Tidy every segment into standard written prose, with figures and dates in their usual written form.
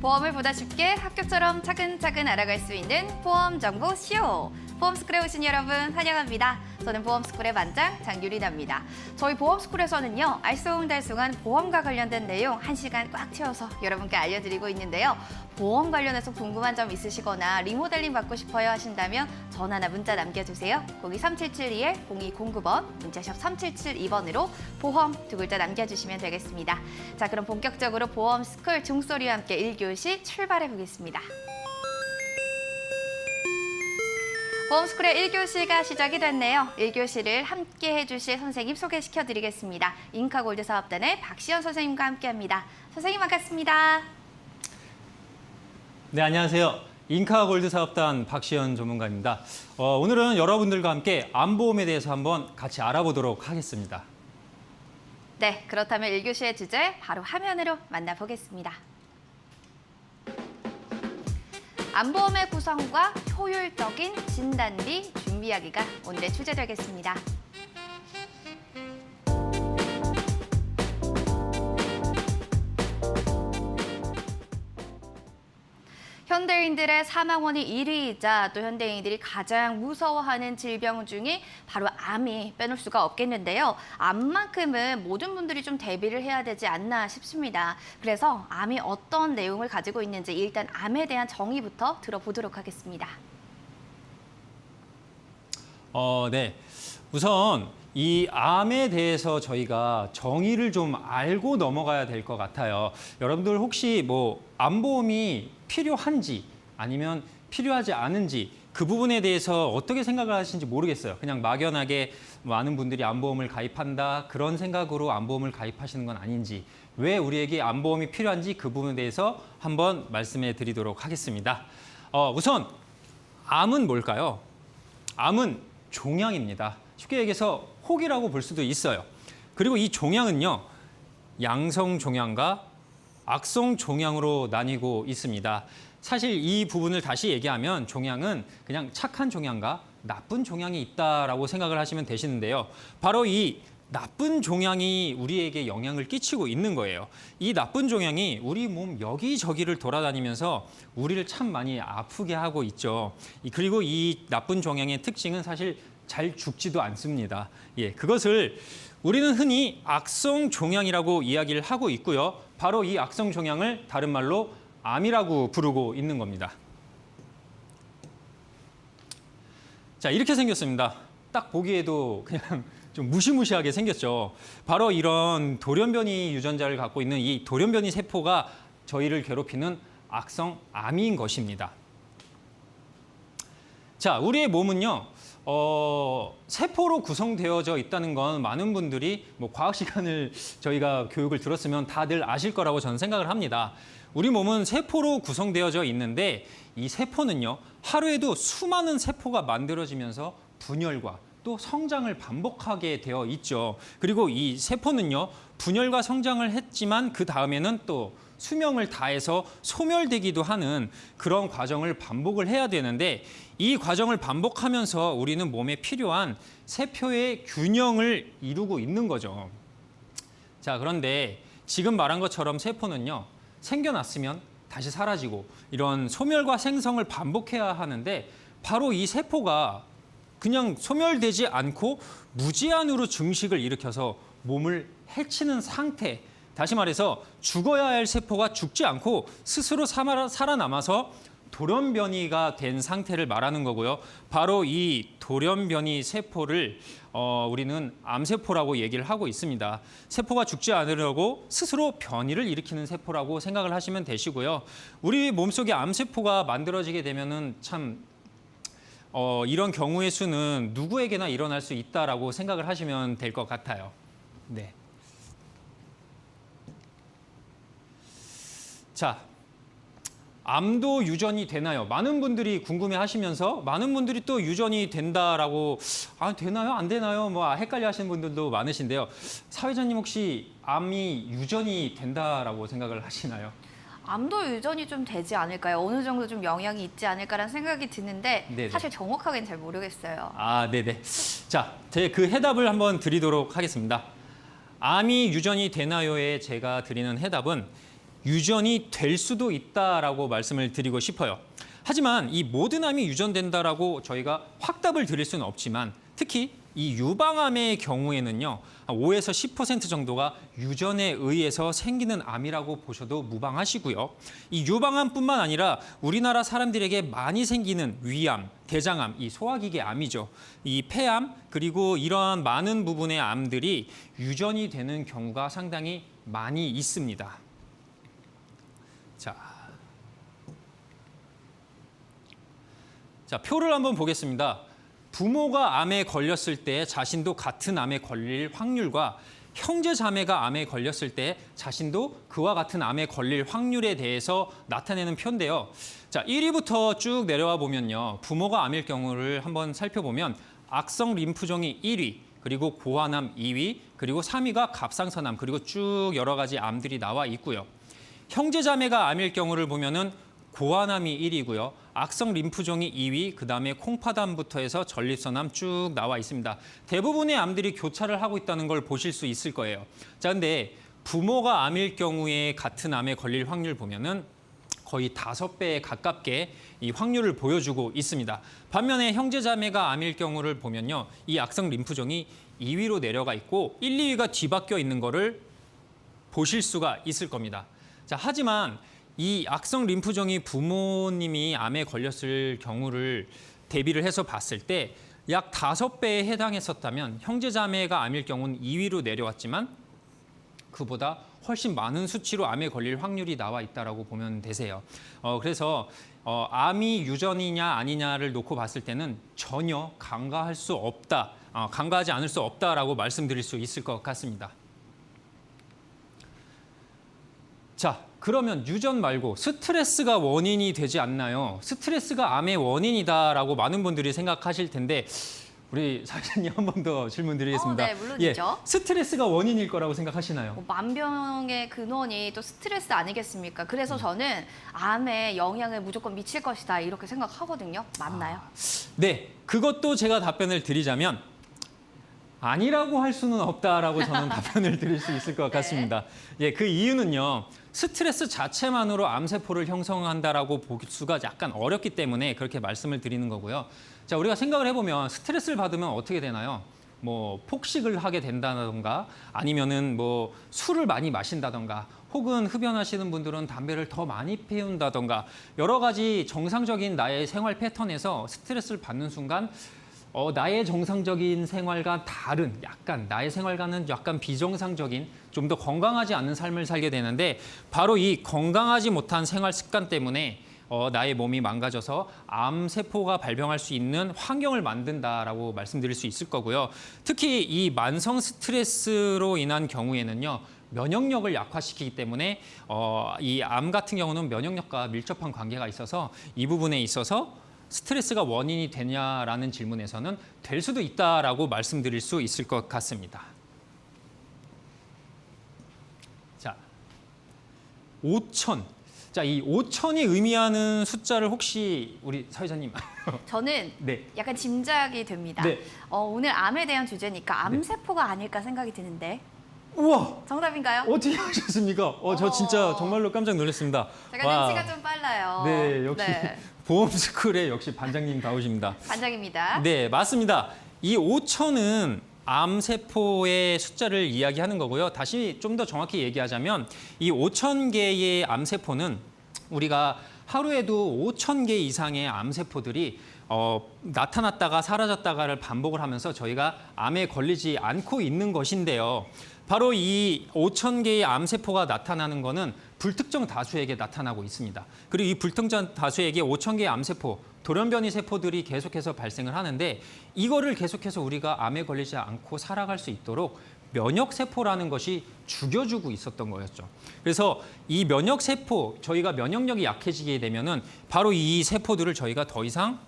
보험을 보다 쉽게 학교처럼 차근차근 알아갈 수 있는 보험 정보 쇼. 보험스쿨에 오신 여러분 환영합니다. 저는 보험스쿨의 반장 장유리나입니다. 저희 보험스쿨에서는요, 알쏭달쏭한 보험과 관련된 내용 1시간 꽉 채워서 여러분께 알려드리고 있는데요. 보험 관련해서 궁금한 점 있으시거나 리모델링 받고 싶어요 하신다면 전화나 문자 남겨주세요. 0237721-0209번, 문자샵 3772번으로 보험 두 글자 남겨주시면 되겠습니다. 자, 그럼 본격적으로 보험스쿨 종소리와 함께 1교시 출발해 보겠습니다. 보험스쿨의 1교시가 시작이 됐네요. 1교시를 함께 해주실 선생님 소개시켜드리겠습니다. 잉카골드 사업단의 박시연 선생님과 함께합니다. 선생님 반갑습니다. 네, 안녕하세요. 잉카골드 사업단 박시연 전문가입니다. 오늘은 여러분들과 함께 암보험에 대해서 한번 같이 알아보도록 하겠습니다. 네, 그렇다면 1교시의 주제 바로 화면으로 만나보겠습니다. 암보험의 구성과 효율적인 진단비 준비하기가 오늘의 주제 되겠습니다. 현대인들의 사망원이 1위이자 또 현대인들이 가장 무서워하는 질병 중에 바로 암이 빼놓을 수가 없겠는데요. 암만큼은 모든 분들이 좀 대비를 해야 되지 않나 싶습니다. 그래서 암이 어떤 내용을 가지고 있는지 일단 암에 대한 정의부터 들어보도록 하겠습니다. 네. 우선 이 암에 대해서 저희가 정의를 좀 알고 넘어가야 될 것 같아요. 여러분들 혹시 뭐 암보험이 필요한지 아니면 필요하지 않은지 그 부분에 대해서 어떻게 생각을 하시는지 모르겠어요. 그냥 막연하게 많은 분들이 암보험을 가입한다 그런 생각으로 암보험을 가입하시는 건 아닌지, 왜 우리에게 암보험이 필요한지 그 부분에 대해서 한번 말씀해 드리도록 하겠습니다. 우선 암은 뭘까요? 암은 종양입니다. 쉽게 얘기해서 혹이라고 볼 수도 있어요. 그리고 이 종양은요, 양성 종양과 악성 종양으로 나뉘고 있습니다. 사실 이 부분을 다시 얘기하면 종양은 그냥 착한 종양과 나쁜 종양이 있다라고 생각을 하시면 되시는데요. 바로 이 나쁜 종양이 우리에게 영향을 끼치고 있는 거예요. 이 나쁜 종양이 우리 몸 여기저기를 돌아다니면서 우리를 참 많이 아프게 하고 있죠. 그리고 이 나쁜 종양의 특징은 사실 잘 죽지도 않습니다. 그것을 우리는 흔히 악성 종양이라고 이야기를 하고 있고요. 바로 이 악성 종양을 다른 말로 암이라고 부르고 있는 겁니다. 자, 이렇게 생겼습니다. 딱 보기에도 그냥 좀 무시무시하게 생겼죠. 바로 이런 돌연변이 유전자를 갖고 있는 이 돌연변이 세포가 저희를 괴롭히는 악성 암인 것입니다. 자, 우리의 몸은요, 세포로 구성되어져 있다는 건 많은 분들이 뭐 과학 시간을 저희가 교육을 들었으면 다들 아실 거라고 저는 생각을 합니다. 우리 몸은 세포로 구성되어져 있는데 이 세포는요, 하루에도 수많은 세포가 만들어지면서 분열과 또 성장을 반복하게 되어 있죠. 그리고 이 세포는요, 분열과 성장을 했지만 그 다음에는 또 수명을 다해서 소멸되기도 하는 그런 과정을 반복을 해야 되는데, 이 과정을 반복하면서 우리는 몸에 필요한 세포의 균형을 이루고 있는 거죠. 자, 그런데 지금 말한 것처럼 세포는요, 생겨났으면 다시 사라지고 이런 소멸과 생성을 반복해야 하는데, 바로 이 세포가 그냥 소멸되지 않고 무제한으로 증식을 일으켜서 몸을 해치는 상태, 다시 말해서 죽어야 할 세포가 죽지 않고 스스로 살아남아서 돌연변이가 된 상태를 말하는 거고요. 바로 이 돌연변이 세포를 우리는 암세포라고 얘기를 하고 있습니다. 세포가 죽지 않으려고 스스로 변이를 일으키는 세포라고 생각을 하시면 되시고요. 우리 몸속에 암세포가 만들어지게 되면은 참 이런 경우의 수는 누구에게나 일어날 수 있다라고 생각을 하시면 될 것 같아요. 네. 자, 암도 유전이 되나요? 많은 분들이 궁금해하시면서 많은 분들이 또 유전이 된다라고 되나요? 안 되나요? 뭐 헷갈려 하시는 분들도 많으신데요. 사회자님 혹시 암이 유전이 된다라고 생각을 하시나요? 암도 유전이 좀 되지 않을까요? 어느 정도 좀 영향이 있지 않을까라는 생각이 드는데 네네. 사실 정확하게는 잘 모르겠어요. 네네. 자, 제 그 해답을 한번 드리도록 하겠습니다. 암이 유전이 되나요에 제가 드리는 해답은 유전이 될 수도 있다라고 말씀을 드리고 싶어요. 하지만 이 모든 암이 유전된다라고 저희가 확답을 드릴 수는 없지만 특히 이 유방암의 경우에는요. 5에서 10% 정도가 유전에 의해서 생기는 암이라고 보셔도 무방하시고요. 이 유방암뿐만 아니라 우리나라 사람들에게 많이 생기는 위암, 대장암, 이 소화기계 암이죠. 이 폐암 그리고 이러한 많은 부분의 암들이 유전이 되는 경우가 상당히 많이 있습니다. 자, 표를 한번 보겠습니다. 부모가 암에 걸렸을 때 자신도 같은 암에 걸릴 확률과 형제 자매가 암에 걸렸을 때 자신도 그와 같은 암에 걸릴 확률에 대해서 나타내는 표인데요. 자, 1위부터 쭉 내려와 보면요. 부모가 암일 경우를 한번 살펴보면 악성 림프종이 1위, 그리고 고환암 2위, 그리고 3위가 갑상선암, 그리고 쭉 여러 가지 암들이 나와 있고요. 형제 자매가 암일 경우를 보면은 고환암이 1위고요. 악성 림프종이 2위, 그다음에 콩팥암부터 해서 전립선암 쭉 나와 있습니다. 대부분의 암들이 교차를 하고 있다는 걸 보실 수 있을 거예요. 자, 근데 부모가 암일 경우에 같은 암에 걸릴 확률 보면은 거의 5배에 가깝게 이 확률을 보여주고 있습니다. 반면에 형제 자매가 암일 경우를 보면요. 이 악성 림프종이 2위로 내려가 있고 1, 2위가 뒤바뀌어 있는 거를 보실 수가 있을 겁니다. 자, 하지만 이 악성 림프종이 부모님이 암에 걸렸을 경우를 대비를 해서 봤을 때 약 5배에 해당했었다면 형제 자매가 암일 경우는 2위로 내려왔지만 그보다 훨씬 많은 수치로 암에 걸릴 확률이 나와 있다라고 보면 되세요. 그래서 암이 유전이냐 아니냐를 놓고 봤을 때는 전혀 간과할 수 없다, 간과하지 않을 수 없다라고 말씀드릴 수 있을 것 같습니다. 자, 그러면 유전 말고 스트레스가 원인이 되지 않나요? 스트레스가 암의 원인이다라고 많은 분들이 생각하실 텐데 우리 사회자님 한 번 더 질문 드리겠습니다. 네, 물론이죠. 스트레스가 원인일 거라고 생각하시나요? 만병의 근원이 또 스트레스 아니겠습니까? 그래서 저는 암에 영향을 무조건 미칠 것이다 이렇게 생각하거든요. 맞나요? 네, 그것도 제가 답변을 드리자면 아니라고 할 수는 없다라고 저는 답변을 드릴 수 있을 것 같습니다. 예, 그 이유는요. 스트레스 자체만으로 암세포를 형성한다라고 볼 수가 약간 어렵기 때문에 그렇게 말씀을 드리는 거고요. 자, 우리가 생각을 해보면 스트레스를 받으면 어떻게 되나요? 뭐 폭식을 하게 된다던가 아니면은 뭐 술을 많이 마신다던가 혹은 흡연하시는 분들은 담배를 더 많이 피운다던가 여러 가지 정상적인 나의 생활 패턴에서 스트레스를 받는 순간 나의 정상적인 생활과 다른 약간 나의 생활과는 약간 비정상적인 좀 더 건강하지 않은 삶을 살게 되는데 바로 이 건강하지 못한 생활 습관 때문에 나의 몸이 망가져서 암세포가 발병할 수 있는 환경을 만든다라고 말씀드릴 수 있을 거고요. 특히 이 만성 스트레스로 인한 경우에는요. 면역력을 약화시키기 때문에 이 암 같은 경우는 면역력과 밀접한 관계가 있어서 이 부분에 있어서 스트레스가 원인이 되냐라는 질문에서는 될 수도 있다라고 말씀드릴 수 있을 것 같습니다. 자, 5,000. 자, 이 5,000이 의미하는 숫자를 혹시 우리 사회자님 저는 네. 약간 짐작이 됩니다. 네. 오늘 암에 대한 주제니까 암세포가 아닐까 생각이 드는데 우와! 정답인가요? 어떻게 하셨습니까? 저 진짜 정말로 깜짝 놀랐습니다. 제가 눈치가 좀 빨라요. 네, 역시 보험스쿨의 역시 반장님다우십니다. 반장입니다. 네, 맞습니다. 이 5,000은 암세포의 숫자를 이야기하는 거고요. 다시 좀 더 정확히 얘기하자면 이 5,000개의 암세포는 우리가 하루에도 5,000개 이상의 암세포들이 나타났다가 사라졌다가를 반복을 하면서 저희가 암에 걸리지 않고 있는 것인데요. 바로 이 5,000개의 암세포가 나타나는 거는 불특정 다수에게 나타나고 있습니다. 그리고 이 불특정 다수에게 5,000개의 암세포, 돌연변이 세포들이 계속해서 발생을 하는데 이거를 계속해서 우리가 암에 걸리지 않고 살아갈 수 있도록 면역세포라는 것이 죽여주고 있었던 거였죠. 그래서 이 면역세포, 저희가 면역력이 약해지게 되면은 바로 이 세포들을 저희가 더 이상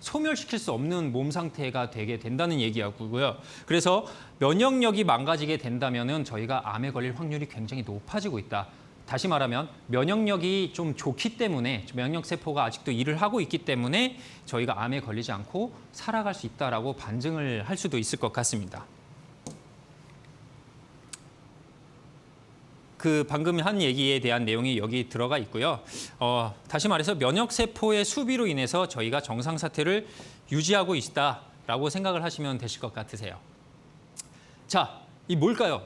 소멸시킬 수 없는 몸 상태가 되게 된다는 얘기였고요. 그래서 면역력이 망가지게 된다면은 저희가 암에 걸릴 확률이 굉장히 높아지고 있다. 다시 말하면 면역력이 좀 좋기 때문에 면역 세포가 아직도 일을 하고 있기 때문에 저희가 암에 걸리지 않고 살아갈 수 있다라고 반증을 할 수도 있을 것 같습니다. 그 방금 한 얘기에 대한 내용이 여기 들어가 있고요. 다시 말해서 면역 세포의 수비로 인해서 저희가 정상 사태를 유지하고 있다라고 생각을 하시면 되실 것 같으세요. 자, 이 뭘까요?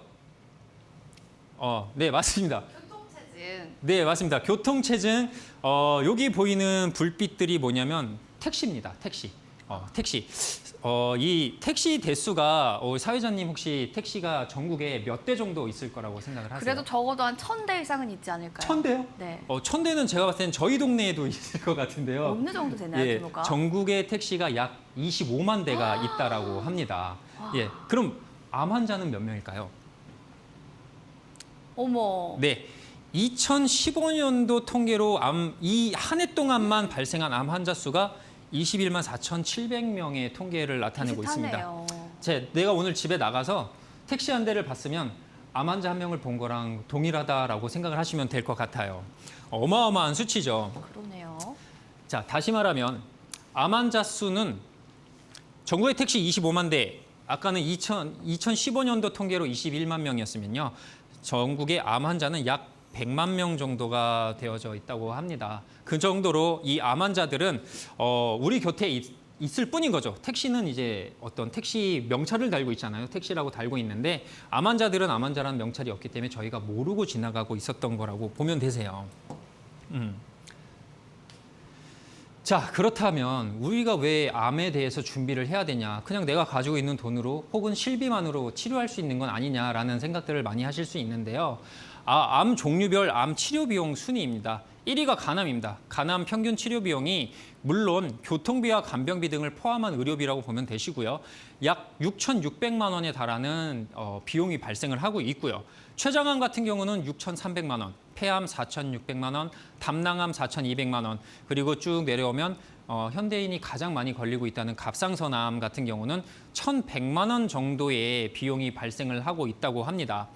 네, 맞습니다. 교통체증. 네, 맞습니다. 교통체증. 여기 보이는 불빛들이 뭐냐면 택시입니다. 택시. 택시. 이 택시 대수가 사회자님 혹시 택시가 전국에 몇 대 정도 있을 거라고 생각을 하세요? 그래도 적어도 한 1,000대 이상은 있지 않을까요? 1,000대요? 네. 1,000대는 제가 봤을 때는 저희 동네에도 있을 것 같은데요. 어느 정도 되나요, 예, 규모가? 전국의 택시가 약 25만 대가 있다라고 합니다. 예, 그럼 암 환자는 몇 명일까요? 어머. 네. 2015년도 통계로 이 한 해 동안만 발생한 암 환자 수가 21만 4,700명의 통계를 나타내고 비슷하네요. 있습니다. 내가 오늘 집에 나가서 택시 한 대를 봤으면 암 환자 한 명을 본 거랑 동일하다라고 생각을 하시면 될 것 같아요. 어마어마한 수치죠. 그러네요. 자, 다시 말하면 암 환자 수는 전국의 택시 25만 대, 아까는 2015년도 통계로 21만 명이었으면요. 전국의 암 환자는 약 100만 명 정도가 되어져 있다고 합니다. 그 정도로 이 암 환자들은 우리 곁에 있을 뿐인 거죠. 택시는 이제 어떤 택시 명찰을 달고 있잖아요. 택시라고 달고 있는데 암 환자들은 암 환자라는 명찰이 없기 때문에 저희가 모르고 지나가고 있었던 거라고 보면 되세요. 자, 그렇다면 우리가 왜 암에 대해서 준비를 해야 되냐. 그냥 내가 가지고 있는 돈으로 혹은 실비만으로 치료할 수 있는 건 아니냐라는 생각들을 많이 하실 수 있는데요. 암 종류별 암 치료 비용 순위입니다. 1위가 간암입니다. 간암 평균 치료 비용이 물론 교통비와 간병비 등을 포함한 의료비라고 보면 되시고요. 약 6,600만 원에 달하는 비용이 발생을 하고 있고요. 췌장암 같은 경우는 6,300만 원, 폐암 4,600만 원, 담낭암 4,200만 원, 그리고 쭉 내려오면 현대인이 가장 많이 걸리고 있다는 갑상선암 같은 경우는 1,100만 원 정도의 비용이 발생을 하고 있다고 합니다.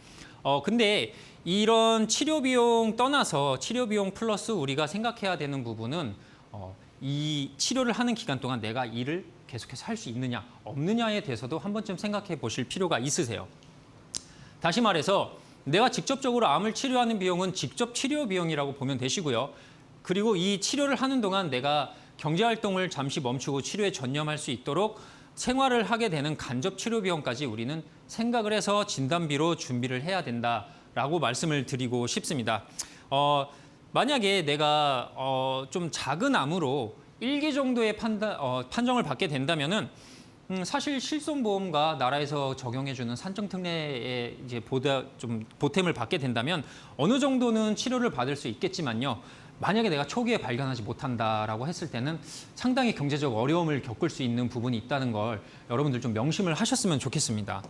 근데 이런 치료 비용 떠나서 치료 비용 플러스 우리가 생각해야 되는 부분은 이 치료를 하는 기간 동안 내가 일을 계속해서 할 수 있느냐 없느냐에 대해서도 한 번쯤 생각해 보실 필요가 있으세요. 다시 말해서 내가 직접적으로 암을 치료하는 비용은 직접 치료 비용이라고 보면 되시고요. 그리고 이 치료를 하는 동안 내가 경제활동을 잠시 멈추고 치료에 전념할 수 있도록 생활을 하게 되는 간접 치료 비용까지 우리는 생각을 해서 진단비로 준비를 해야 된다라고 말씀을 드리고 싶습니다. 만약에 내가 좀 작은 암으로 1기 정도의 판정을 받게 된다면은 사실 실손보험과 나라에서 적용해주는 산정특례에 이제 좀 보탬을 받게 된다면 어느 정도는 치료를 받을 수 있겠지만요. 만약에 내가 초기에 발견하지 못한다라고 했을 때는 상당히 경제적 어려움을 겪을 수 있는 부분이 있다는 걸 여러분들 좀 명심을 하셨으면 좋겠습니다.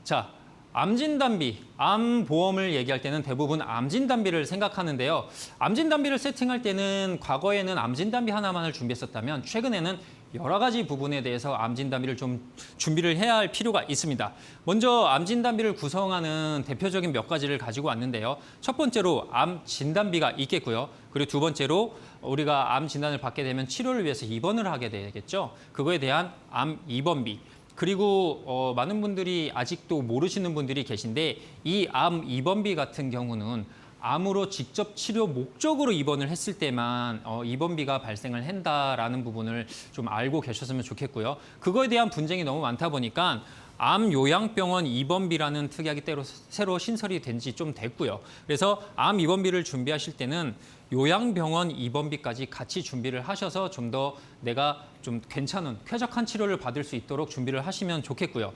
자, 암진단비, 암보험을 얘기할 때는 대부분 암진단비를 생각하는데요. 암진단비를 세팅할 때는 과거에는 암진단비 하나만을 준비했었다면 최근에는 여러 가지 부분에 대해서 암진단비를 좀 준비를 해야 할 필요가 있습니다. 먼저 암진단비를 구성하는 대표적인 몇 가지를 가지고 왔는데요. 첫 번째로 암진단비가 있겠고요. 그리고 두 번째로 우리가 암진단을 받게 되면 치료를 위해서 입원을 하게 되겠죠. 그거에 대한 암입원비. 그리고 많은 분들이 아직도 모르시는 분들이 계신데 이 암 입원비 같은 경우는 암으로 직접 치료 목적으로 입원을 했을 때만 입원비가 발생을 한다라는 부분을 좀 알고 계셨으면 좋겠고요. 그거에 대한 분쟁이 너무 많다 보니까 암요양병원 입원비라는 특약이 새로 신설이 된 지 좀 됐고요. 그래서 암 입원비를 준비하실 때는 요양병원 입원비까지 같이 준비를 하셔서 좀 더 내가 좀 괜찮은 쾌적한 치료를 받을 수 있도록 준비를 하시면 좋겠고요.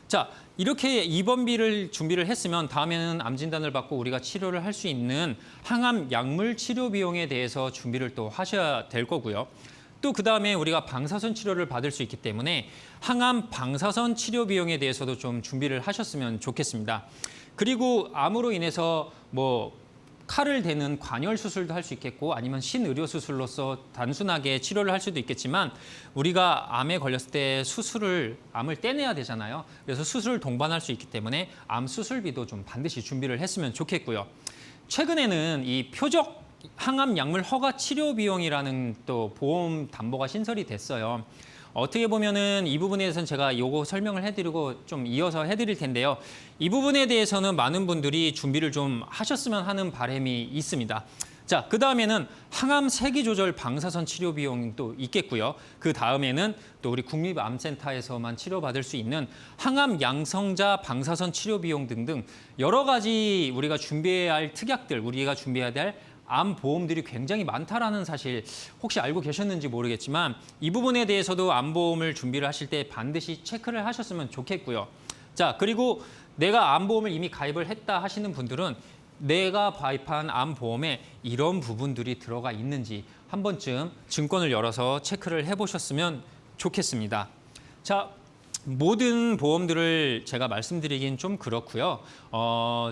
자, 이렇게 입원비를 준비를 했으면 다음에는 암 진단을 받고 우리가 치료를 할 수 있는 항암 약물 치료 비용에 대해서 준비를 또 하셔야 될 거고요. 또 그다음에 우리가 방사선 치료를 받을 수 있기 때문에 항암 방사선 치료 비용에 대해서도 좀 준비를 하셨으면 좋겠습니다. 그리고 암으로 인해서 칼을 대는 관열 수술도 할 수 있겠고 아니면 신의료 수술로서 단순하게 치료를 할 수도 있겠지만 우리가 암에 걸렸을 때 암을 떼내야 되잖아요. 그래서 수술을 동반할 수 있기 때문에 암 수술비도 좀 반드시 준비를 했으면 좋겠고요. 최근에는 이 표적 항암 약물 허가 치료 비용이라는 또 보험 담보가 신설이 됐어요. 어떻게 보면은 이 부분에 대해서는 제가 요거 설명을 해드리고 좀 이어서 해드릴 텐데요. 이 부분에 대해서는 많은 분들이 준비를 좀 하셨으면 하는 바람이 있습니다. 자, 그 다음에는 항암 세기 조절 방사선 치료 비용도 있겠고요. 그 다음에는 또 우리 국립암센터에서만 치료받을 수 있는 항암 양성자 방사선 치료 비용 등등 여러 가지 우리가 준비해야 할 특약들, 우리가 준비해야 될 암 보험들이 굉장히 많다라는 사실 혹시 알고 계셨는지 모르겠지만 이 부분에 대해서도 암 보험을 준비를 하실 때 반드시 체크를 하셨으면 좋겠고요. 자, 그리고 내가 암 보험을 이미 가입을 했다 하시는 분들은 내가 가입한 암 보험에 이런 부분들이 들어가 있는지 한 번쯤 증권을 열어서 체크를 해보셨으면 좋겠습니다. 자, 모든 보험들을 제가 말씀드리긴 좀 그렇고요.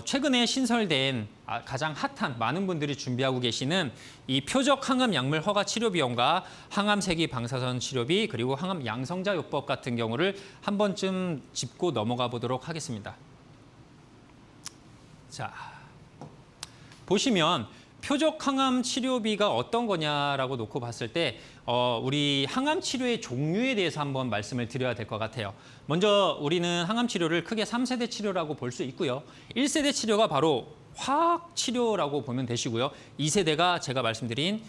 최근에 신설된 가장 핫한 많은 분들이 준비하고 계시는 이 표적 항암 약물 허가 치료 비용과 항암 세기 방사선 치료비 그리고 항암 양성자 요법 같은 경우를 한 번쯤 짚고 넘어가 보도록 하겠습니다. 자, 보시면 표적 항암 치료비가 어떤 거냐라고 놓고 봤을 때 우리 항암 치료의 종류에 대해서 한번 말씀을 드려야 될 것 같아요. 먼저 우리는 항암 치료를 크게 3세대 치료라고 볼 수 있고요. 1세대 치료가 바로 화학 치료라고 보면 되시고요. 2세대가 제가 말씀드린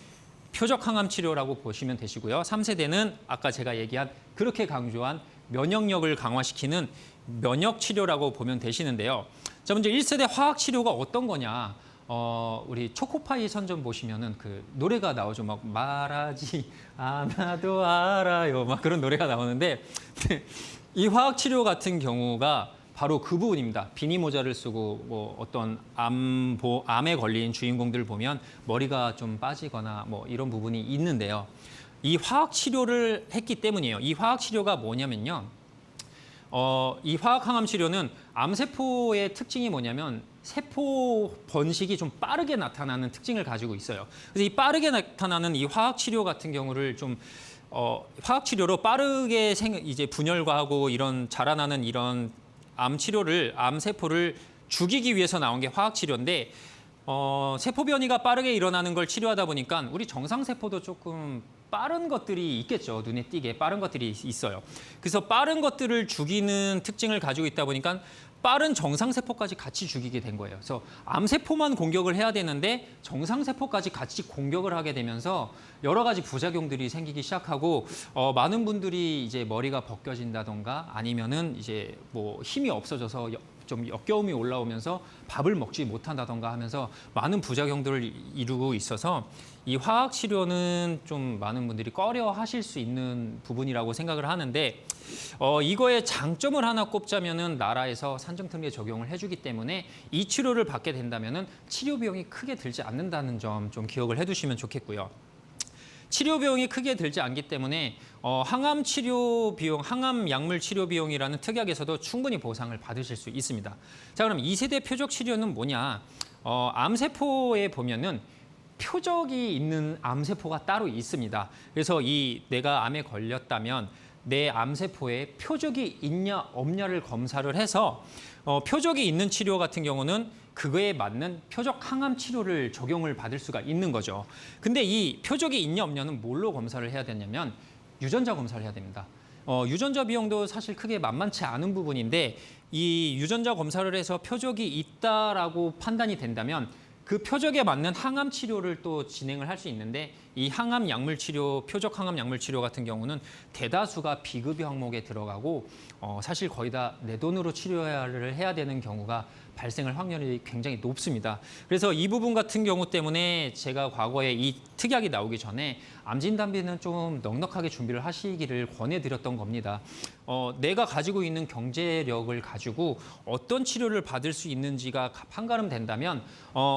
표적 항암 치료라고 보시면 되시고요. 3세대는 아까 제가 얘기한 그렇게 강조한 면역력을 강화시키는 면역 치료라고 보면 되시는데요. 자, 먼저 1세대 화학 치료가 어떤 거냐? 우리 초코파이 선전 보시면은 그 노래가 나오죠. 막 말하지 않아도 알아요. 막 그런 노래가 나오는데 이 화학 치료 같은 경우가 바로 그 부분입니다. 비니 모자를 쓰고 뭐 어떤 암에 걸린 주인공들 보면 머리가 좀 빠지거나 뭐 이런 부분이 있는데요. 이 화학 치료를 했기 때문이에요. 이 화학 치료가 뭐냐면요. 이 화학 항암 치료는 암세포의 특징이 뭐냐면 세포 번식이 좀 빠르게 나타나는 특징을 가지고 있어요. 그래서 이 빠르게 나타나는 이 화학 치료 같은 경우를 좀 화학 치료로 빠르게 이제 분열과하고 이런 자라나는 이런 암 치료를 암 세포를 죽이기 위해서 나온 게 화학 치료인데 세포 변이가 빠르게 일어나는 걸 치료하다 보니까 우리 정상 세포도 조금 빠른 것들이 있겠죠. 눈에 띄게 빠른 것들이 있어요. 그래서 빠른 것들을 죽이는 특징을 가지고 있다 보니까 빠른 정상세포까지 같이 죽이게 된 거예요. 그래서 암세포만 공격을 해야 되는데 정상세포까지 같이 공격을 하게 되면서 여러 가지 부작용들이 생기기 시작하고 많은 분들이 이제 머리가 벗겨진다던가 아니면은 이제 뭐 힘이 없어져서 좀 역겨움이 올라오면서 밥을 먹지 못한다던가 하면서 많은 부작용들을 이루고 있어서 이 화학 치료는 좀 많은 분들이 꺼려 하실 수 있는 부분이라고 생각을 하는데 이거의 장점을 하나 꼽자면은 나라에서 산정특례 적용을 해주기 때문에 이 치료를 받게 된다면은 치료 비용이 크게 들지 않는다는 점 좀 기억을 해두시면 좋겠고요. 치료 비용이 크게 들지 않기 때문에 항암 치료 비용, 항암 약물 치료 비용이라는 특약에서도 충분히 보상을 받으실 수 있습니다. 자, 그럼 2세대 표적 치료는 뭐냐? 암세포에 보면은 표적이 있는 암세포가 따로 있습니다. 그래서 내가 암에 걸렸다면 내 암세포에 표적이 있냐 없냐를 검사를 해서 표적이 있는 치료 같은 경우는 그거에 맞는 표적 항암 치료를 적용을 받을 수가 있는 거죠. 근데 이 표적이 있냐 없냐는 뭘로 검사를 해야 되냐면 유전자 검사를 해야 됩니다. 유전자 비용도 사실 크게 만만치 않은 부분인데 이 유전자 검사를 해서 표적이 있다라고 판단이 된다면 그 표적에 맞는 항암 치료를 또 진행을 할 수 있는데 이 항암 약물 치료, 표적 항암 약물 치료 같은 경우는 대다수가 비급여 항목에 들어가고 사실 거의 다 내 돈으로 치료를 해야 되는 경우가 발생할 확률이 굉장히 높습니다. 그래서 이 부분 같은 경우 때문에 제가 과거에 이 특약이 나오기 전에 암 진단비는 좀 넉넉하게 준비를 하시기를 권해드렸던 겁니다. 내가 가지고 있는 경제력을 가지고 어떤 치료를 받을 수 있는지가 판가름 된다면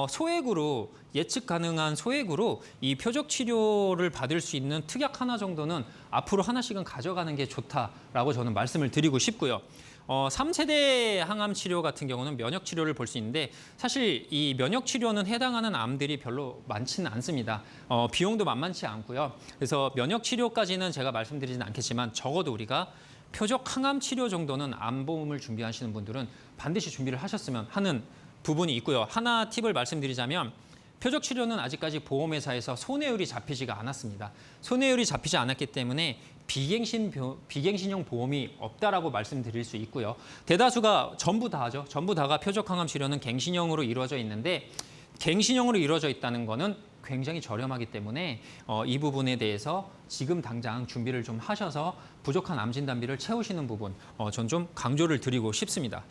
소액으로 예측 가능한 소액으로 이 표적 치료를 받을 수 있는 특약 하나 정도는 앞으로 하나씩은 가져가는 게 좋다라고 저는 말씀을 드리고 싶고요. 3세대 항암 치료 같은 경우는 면역 치료를 볼 수 있는데 사실 이 면역 치료는 해당하는 암들이 별로 많지는 않습니다. 비용도 만만치 않고요. 그래서 면역 치료까지는 제가 말씀드리진 않겠지만 적어도 우리가 표적 항암 치료 정도는 암보험을 준비하시는 분들은 반드시 준비를 하셨으면 하는 부분이 있고요. 하나 팁을 말씀드리자면 표적 치료는 아직까지 보험회사에서 손해율이 잡히지가 않았습니다. 손해율이 잡히지 않았기 때문에 비갱신형 보험이 없다라고 말씀드릴 수 있고요. 대다수가 전부 다죠. 전부 다가 표적 항암 치료는 갱신형으로 이루어져 있는데 갱신형으로 이루어져 있다는 거는 굉장히 저렴하기 때문에 이 부분에 대해서 지금 당장 준비를 좀 하셔서 부족한 암 진단비를 채우시는 부분 전 좀 강조를 드리고 싶습니다.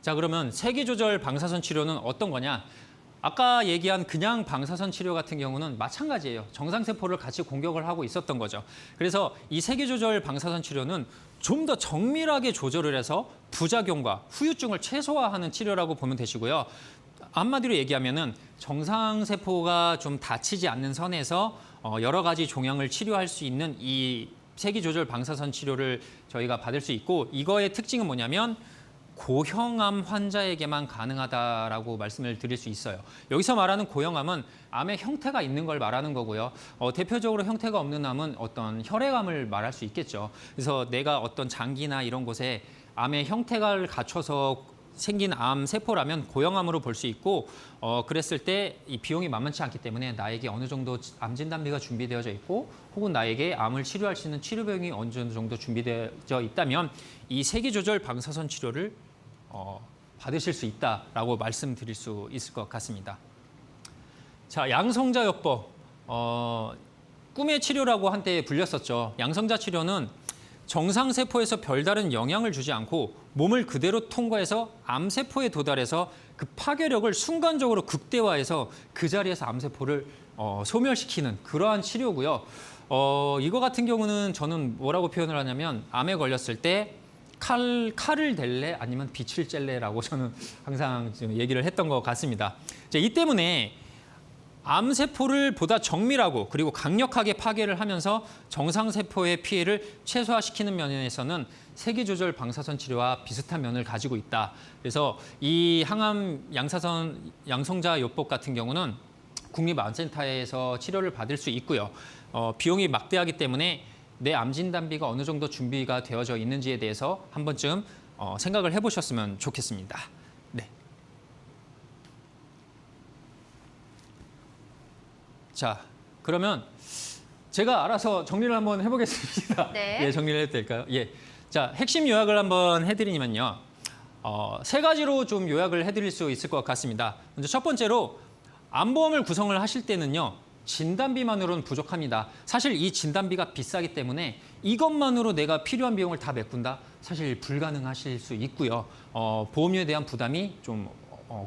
자, 그러면 세기조절 방사선 치료는 어떤 거냐? 아까 얘기한 그냥 방사선 치료 같은 경우는 마찬가지예요. 정상세포를 같이 공격을 하고 있었던 거죠. 그래서 이 세기조절 방사선 치료는 좀 더 정밀하게 조절을 해서 부작용과 후유증을 최소화하는 치료라고 보면 되시고요. 한마디로 얘기하면은 정상세포가 좀 다치지 않는 선에서 여러 가지 종양을 치료할 수 있는 이 세기조절 방사선 치료를 저희가 받을 수 있고, 이거의 특징은 뭐냐면 고형암 환자에게만 가능하다라고 말씀을 드릴 수 있어요. 여기서 말하는 고형암은 암의 형태가 있는 걸 말하는 거고요. 대표적으로 형태가 없는 암은 어떤 혈액암을 말할 수 있겠죠. 그래서 내가 어떤 장기나 이런 곳에 암의 형태를 갖춰서 생긴 암 세포라면 고형암으로 볼 수 있고, 그랬을 때 이 비용이 만만치 않기 때문에 나에게 어느 정도 암 진단비가 준비되어져 있고, 혹은 나에게 암을 치료할 수 있는 치료 비용이 어느 정도 준비되어져 있다면 이 세기조절 방사선 치료를 받으실 수 있다라고 말씀드릴 수 있을 것 같습니다. 자, 양성자요법, 꿈의 치료라고 한때 불렸었죠. 양성자 치료는 정상세포에서 별다른 영향을 주지 않고 몸을 그대로 통과해서 암세포에 도달해서 그 파괴력을 순간적으로 극대화해서 그 자리에서 암세포를 소멸시키는 그러한 치료고요. 이거 같은 경우는 저는 뭐라고 표현을 하냐면, 암에 걸렸을 때 칼을 댈래 아니면 빛을 쬐래라고 저는 항상 얘기를 했던 것 같습니다. 이 때문에 암세포를 보다 정밀하고 그리고 강력하게 파괴를 하면서 정상세포의 피해를 최소화시키는 면에서는 세기조절 방사선 치료와 비슷한 면을 가지고 있다. 그래서 이 항암 양성자 요법 같은 경우는 국립암센터에서 치료를 받을 수 있고요. 비용이 막대하기 때문에 내 암 진단비가 어느 정도 준비가 되어져 있는지에 대해서 한 번쯤 생각을 해보셨으면 좋겠습니다. 네. 자, 그러면 제가 알아서 정리를 한번 해보겠습니다. 네. 예, 정리를 해도 될까요? 예. 자, 핵심 요약을 한번 해드리면요. 세 가지로 좀 요약을 해드릴 수 있을 것 같습니다. 먼저 첫 번째로 암보험을 구성을 하실 때는요, 진단비만으로는 부족합니다. 사실 이 진단비가 비싸기 때문에 이것만으로 내가 필요한 비용을 다 메꾼다? 사실 불가능하실 수 있고요. 보험료에 대한 부담이 좀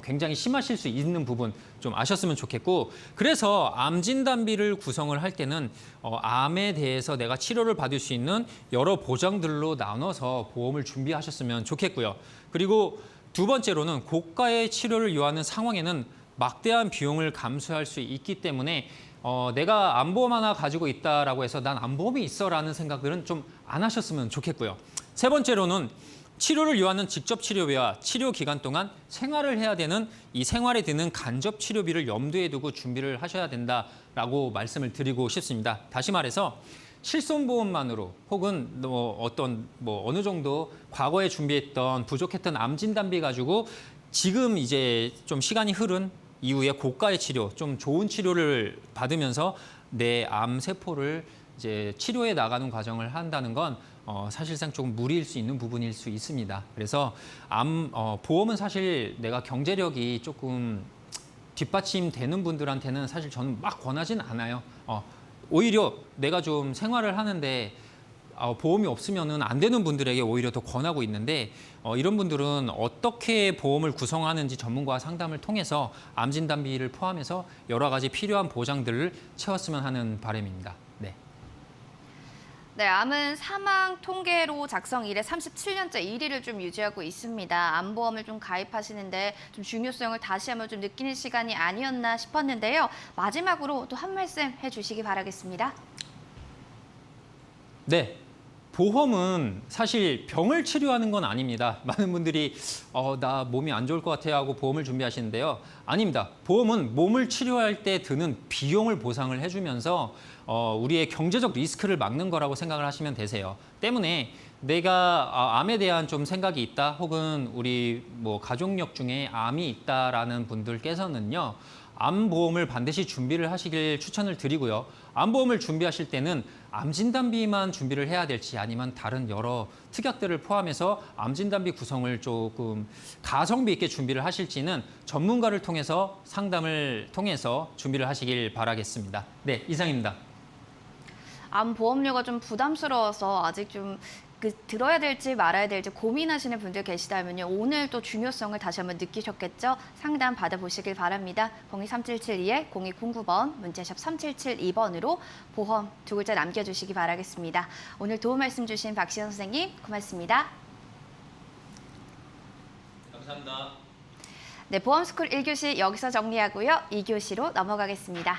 굉장히 심하실 수 있는 부분 좀 아셨으면 좋겠고, 그래서 암 진단비를 구성을 할 때는 암에 대해서 내가 치료를 받을 수 있는 여러 보장들로 나눠서 보험을 준비하셨으면 좋겠고요. 그리고 두 번째로는 고가의 치료를 요하는 상황에는 막대한 비용을 감수할 수 있기 때문에 내가 암보험 하나 가지고 있다라고 해서 난 암보험이 있어라는 생각들은 좀 안 하셨으면 좋겠고요. 세 번째로는 치료를 요하는 직접 치료비와 치료 기간 동안 생활을 해야 되는 이 생활에 드는 간접 치료비를 염두에 두고 준비를 하셔야 된다라고 말씀을 드리고 싶습니다. 다시 말해서 실손보험만으로 혹은 어느 정도 과거에 준비했던 부족했던 암 진단비 가지고 지금 이제 좀 시간이 흐른 이후에 고가의 치료, 좀 좋은 치료를 받으면서 내 암 세포를 이제 치료해 나가는 과정을 한다는 건 사실상 조금 무리일 수 있는 부분일 수 있습니다. 그래서 보험은 사실 내가 경제력이 조금 뒷받침되는 분들한테는 사실 저는 막 권하진 않아요. 오히려 내가 좀 생활을 하는데 보험이 없으면은 안 되는 분들에게 오히려 더 권하고 있는데, 이런 분들은 어떻게 보험을 구성하는지 전문가와 상담을 통해서 암 진단비를 포함해서 여러 가지 필요한 보장들을 채웠으면 하는 바람입니다. 네. 네, 암은 사망 통계로 작성 이래 37년째 1위를 좀 유지하고 있습니다. 암보험을 좀 가입하시는데 좀 중요성을 다시 한번 좀 느끼는 시간이 아니었나 싶었는데요. 마지막으로 또 한 말씀 해주시기 바라겠습니다. 네. 보험은 사실 병을 치료하는 건 아닙니다. 많은 분들이 나 몸이 안 좋을 것 같아요 하고 보험을 준비하시는데요. 아닙니다. 보험은 몸을 치료할 때 드는 비용을 보상을 해주면서 우리의 경제적 리스크를 막는 거라고 생각을 하시면 되세요. 때문에 내가 암에 대한 좀 생각이 있다, 혹은 우리 뭐 가족력 중에 암이 있다라는 분들께서는요, 암보험을 반드시 준비를 하시길 추천을 드리고요. 암보험을 준비하실 때는 암진단비만 준비를 해야 될지, 아니면 다른 여러 특약들을 포함해서 암진단비 구성을 조금 가성비 있게 준비를 하실지는 전문가를 통해서 상담을 통해서 준비를 하시길 바라겠습니다. 네, 이상입니다. 암 보험료가 좀 부담스러워서 아직 좀 들어야 될지 말아야 될지 고민하시는 분들 계시다면요. 오늘 또 중요성을 다시 한번 느끼셨겠죠? 상담 받아보시길 바랍니다. 02372에 0209번, 문자샵 3772번으로 보험 두 글자 남겨주시기 바라겠습니다. 오늘 도움 말씀 주신 박시현 선생님 고맙습니다. 감사합니다. 네, 보험스쿨 1교시 여기서 정리하고요. 2교시로 넘어가겠습니다.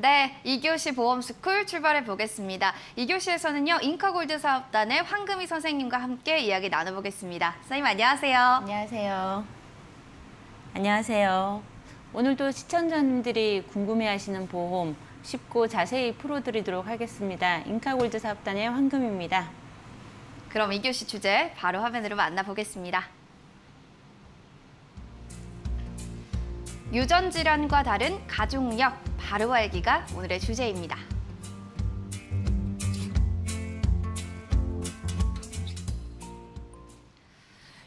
네, 2교시 보험스쿨 출발해 보겠습니다. 2교시에서는요, 인카골드 사업단의 황금희 선생님과 함께 이야기 나눠보겠습니다. 선생님 안녕하세요. 안녕하세요. 안녕하세요. 오늘도 시청자님들이 궁금해하시는 보험 쉽고 자세히 풀어드리도록 하겠습니다. 인카골드 사업단의 황금입니다. 그럼 2교시 주제 바로 화면으로 만나보겠습니다. 유전질환과 다른 가족력 바로 알기가 오늘의 주제입니다.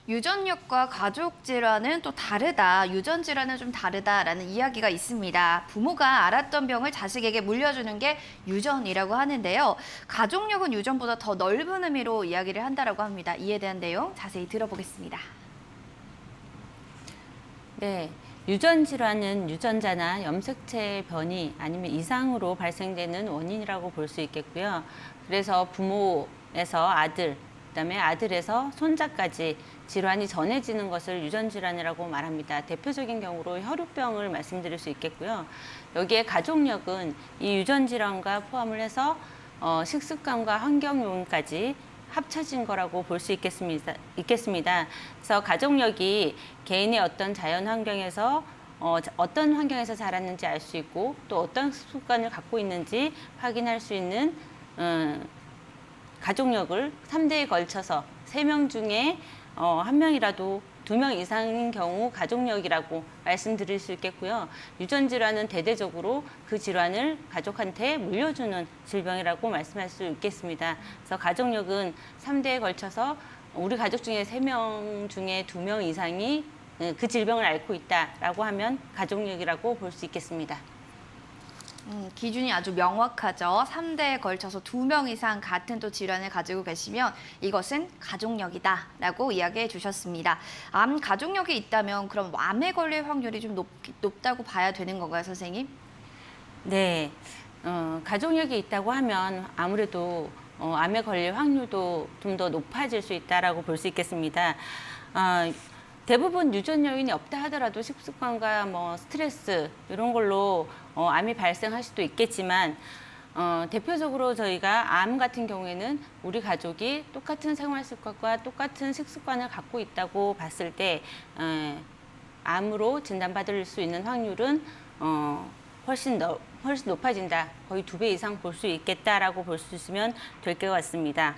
유전력과 가족 질환은 또 다르다, 유전 질환은 좀 다르다라는 이야기가 있습니다. 부모가 앓았던 병을 자식에게 물려주는 게 유전이라고 하는데요. 가족력은 유전보다 더 넓은 의미로 이야기를 한다라고 합니다. 이에 대한 내용 자세히 들어보겠습니다. 네, 유전 질환은 유전자나 염색체의 변이 아니면 이상으로 발생되는 원인이라고 볼 수 있겠고요. 그래서 부모에서 아들, 그다음에 아들에서 손자까지 질환이 전해지는 것을 유전 질환이라고 말합니다. 대표적인 경우로 혈우병을 말씀드릴 수 있겠고요. 여기에 가족력은 이 유전 질환과 포함을 해서 식습관과 환경 요인까지 합쳐진 거라고 볼 수 있겠습니다. 그래서 가족력이 개인의 어떤 자연 환경에서 어떤 환경에서 자랐는지 알 수 있고 또 어떤 습관을 갖고 있는지 확인할 수 있는 가족력을 3대에 걸쳐서 3명 중에 1명이라도 2명 이상인 경우 가족력이라고 말씀드릴 수 있겠고요. 유전질환은 대대적으로 그 질환을 가족한테 물려주는 질병이라고 말씀할 수 있겠습니다. 그래서 가족력은 3대에 걸쳐서 우리 가족 중에 3명 중에 2명 이상이 그 질병을 앓고 있다라고 하면 가족력이라고 볼 수 있겠습니다. 기준이 아주 명확하죠. 3대에 걸쳐서 2명 이상 같은 또 질환을 가지고 계시면 이것은 가족력이다라고 이야기해 주셨습니다. 암 가족력이 있다면 그럼 암에 걸릴 확률이 좀 높다고 봐야 되는 건가요, 선생님? 네, 가족력이 있다고 하면 아무래도 암에 걸릴 확률도 좀 더 높아질 수 있다라고 볼 수 있겠습니다. 대부분 유전 요인이 없다 하더라도 식습관과 뭐 스트레스 이런 걸로 암이 발생할 수도 있겠지만 대표적으로 저희가 암 같은 경우에는 우리 가족이 똑같은 생활 습관과 똑같은 식습관을 갖고 있다고 봤을 때 암으로 진단받을 수 있는 확률은 훨씬 높아진다. 거의 2배 이상 볼 수 있겠다라고 볼 수 있으면 될 것 같습니다.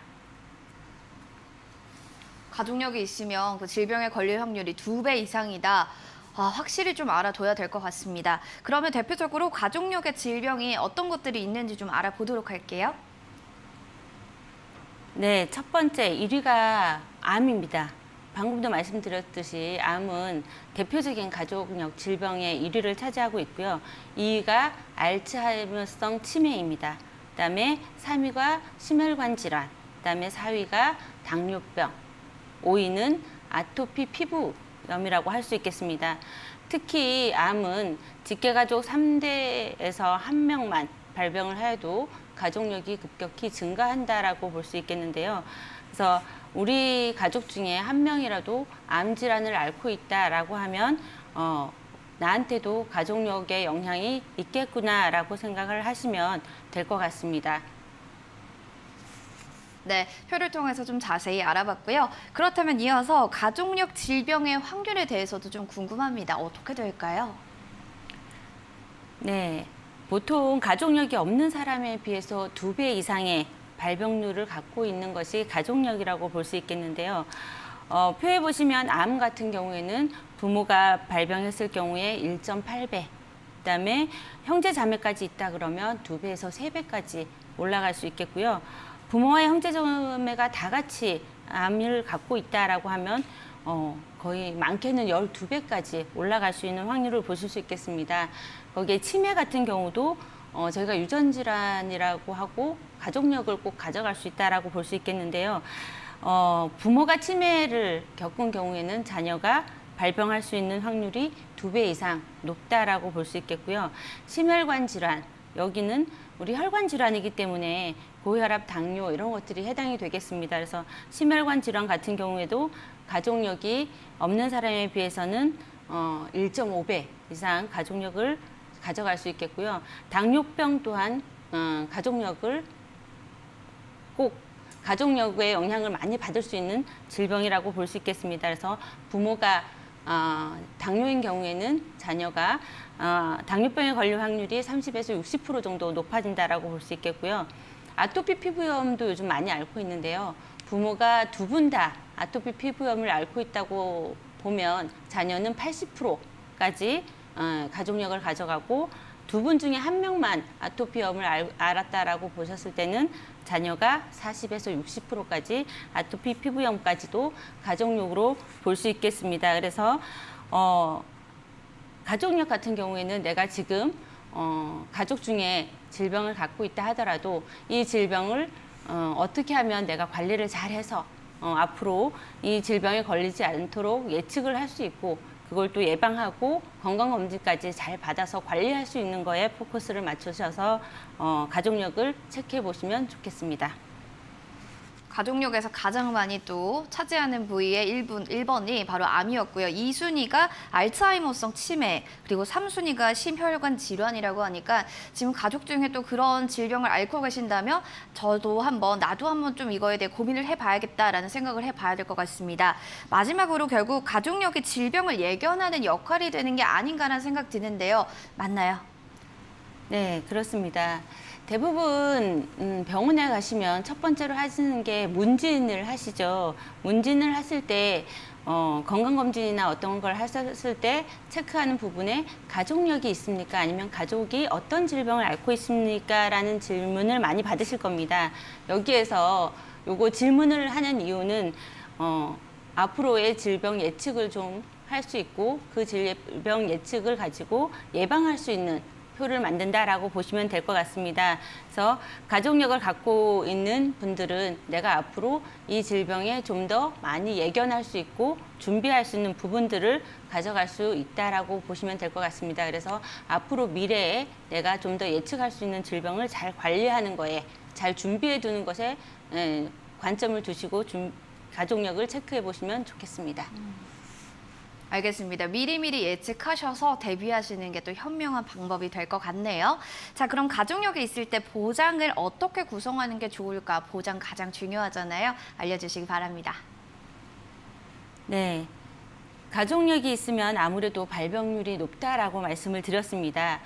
가족력이 있으면 그 질병에 걸릴 확률이 2배 이상이다. 확실히 좀 알아둬야 될 것 같습니다. 그러면 대표적으로 가족력의 질병이 어떤 것들이 있는지 좀 알아보도록 할게요. 네, 첫 번째 1위가 암입니다. 방금도 말씀드렸듯이 암은 대표적인 가족력 질병의 1위를 차지하고 있고요. 2위가 알츠하이머성 치매입니다. 그다음에 3위가 심혈관 질환, 그다음에 4위가 당뇨병, 5위는 아토피 피부염이라고 할 수 있겠습니다. 특히 암은 직계가족 3대에서 1명만 발병을 해도 가족력이 급격히 증가한다라고 볼 수 있겠는데요. 그래서 우리 가족 중에 1명이라도 암 질환을 앓고 있다라고 하면 나한테도 가족력에 영향이 있겠구나라고 생각을 하시면 될 것 같습니다. 네, 표를 통해서 좀 자세히 알아봤고요. 그렇다면 이어서 가족력 질병의 확률에 대해서도 좀 궁금합니다. 어떻게 될까요? 네, 보통 가족력이 없는 사람에 비해서 2배 이상의 발병률을 갖고 있는 것이 가족력이라고 볼 수 있겠는데요. 표에 보시면 암 같은 경우에는 부모가 발병했을 경우에 1.8배, 그다음에 형제 자매까지 있다 그러면 2배에서 3배까지 올라갈 수 있겠고요. 부모와 형제 자매가 다 같이 암을 갖고 있다라고 하면 거의 많게는 12배까지 올라갈 수 있는 확률을 보실 수 있겠습니다. 거기에 치매 같은 경우도 저희가 유전 질환이라고 하고 가족력을 꼭 가져갈 수 있다라고 볼 수 있겠는데요. 부모가 치매를 겪은 경우에는 자녀가 발병할 수 있는 확률이 2배 이상 높다라고 볼 수 있겠고요. 심혈관 질환, 여기는 우리 혈관 질환이기 때문에 고혈압, 당뇨 이런 것들이 해당이 되겠습니다. 그래서 심혈관 질환 같은 경우에도 가족력이 없는 사람에 비해서는 1.5배 이상 가족력을 가져갈 수 있겠고요. 당뇨병 또한 가족력을 꼭 가족력에 영향을 많이 받을 수 있는 질병이라고 볼 수 있겠습니다. 그래서 부모가 당뇨인 경우에는 자녀가 당뇨병에 걸릴 확률이 30에서 60% 정도 높아진다라고 볼 수 있겠고요. 아토피 피부염도 요즘 많이 앓고 있는데요. 부모가 2분 다 아토피 피부염을 앓고 있다고 보면 자녀는 80%까지 가족력을 가져가고 2분 중에 1명만 아토피염을 앓았다라고 보셨을 때는 자녀가 40에서 60%까지 아토피 피부염까지도 가족력으로 볼 수 있겠습니다. 그래서 가족력 같은 경우에는 내가 지금 가족 중에 질병을 갖고 있다 하더라도 이 질병을 어떻게 하면 내가 관리를 잘해서 앞으로 이 질병에 걸리지 않도록 예측을 할 수 있고 그걸 또 예방하고 건강검진까지 잘 받아서 관리할 수 있는 거에 포커스를 맞추셔서 가족력을 체크해 보시면 좋겠습니다. 가족력에서 가장 많이 또 차지하는 부위의 1번이 바로 암이었고요. 2순위가 알츠하이머성 치매, 그리고 3순위가 심혈관 질환이라고 하니까 지금 가족 중에 또 그런 질병을 앓고 계신다면 나도 한번 좀 이거에 대해 고민을 해봐야겠다라는 생각을 해봐야 될 것 같습니다. 마지막으로 결국 가족력이 질병을 예견하는 역할이 되는 게 아닌가라는 생각 드는데요. 맞나요? 네, 그렇습니다. 대부분 병원에 가시면 첫 번째로 하시는 게 문진을 하시죠. 문진을 하실 때 건강검진이나 어떤 걸 하셨을 때 체크하는 부분에 가족력이 있습니까? 아니면 가족이 어떤 질병을 앓고 있습니까? 라는 질문을 많이 받으실 겁니다. 여기에서 요거 질문을 하는 이유는 앞으로의 질병 예측을 좀 할 수 있고 그 질병 예측을 가지고 예방할 수 있는 표를 만든다라고 보시면 될 것 같습니다. 그래서 가족력을 갖고 있는 분들은 내가 앞으로 이 질병에 좀 더 많이 예견할 수 있고 준비할 수 있는 부분들을 가져갈 수 있다라고 보시면 될 것 같습니다. 그래서 앞으로 미래에 내가 좀 더 예측할 수 있는 질병을 잘 관리하는 거에, 잘 준비해 두는 것에 관점을 두시고 가족력을 체크해 보시면 좋겠습니다. 알겠습니다. 미리미리 예측하셔서 대비하시는 게 또 현명한 방법이 될 것 같네요. 자, 그럼 가족력이 있을 때 보장을 어떻게 구성하는 게 좋을까? 보장 가장 중요하잖아요. 알려주시기 바랍니다. 네. 가족력이 있으면 아무래도 발병률이 높다라고 말씀을 드렸습니다.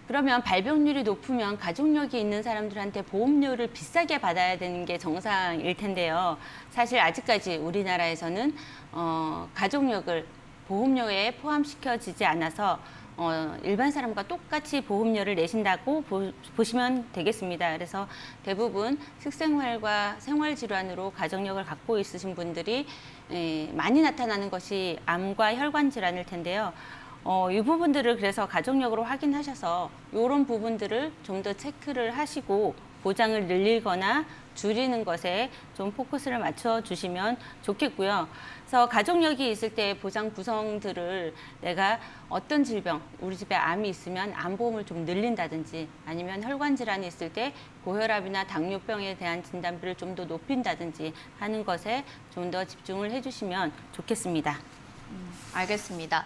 그러면 발병률이 높으면 가족력이 있는 사람들한테 보험료를 비싸게 받아야 되는 게 정상일 텐데요. 사실 아직까지 우리나라에서는 가족력을 보험료에 포함시켜지지 않아서 일반 사람과 똑같이 보험료를 내신다고 보시면 되겠습니다. 그래서 대부분 식생활과 생활질환으로 가족력을 갖고 있으신 분들이 많이 나타나는 것이 암과 혈관 질환일 텐데요. 이 부분들을 그래서 가족력으로 확인하셔서 이런 부분들을 좀 더 체크를 하시고 보장을 늘리거나 줄이는 것에 좀 포커스를 맞춰 주시면 좋겠고요. 그래서 가족력이 있을 때 보장 구성들을 내가 어떤 질병, 우리 집에 암이 있으면 암보험을 좀 늘린다든지 아니면 혈관 질환이 있을 때 고혈압이나 당뇨병에 대한 진단비를 좀 더 높인다든지 하는 것에 좀 더 집중을 해주시면 좋겠습니다. 알겠습니다.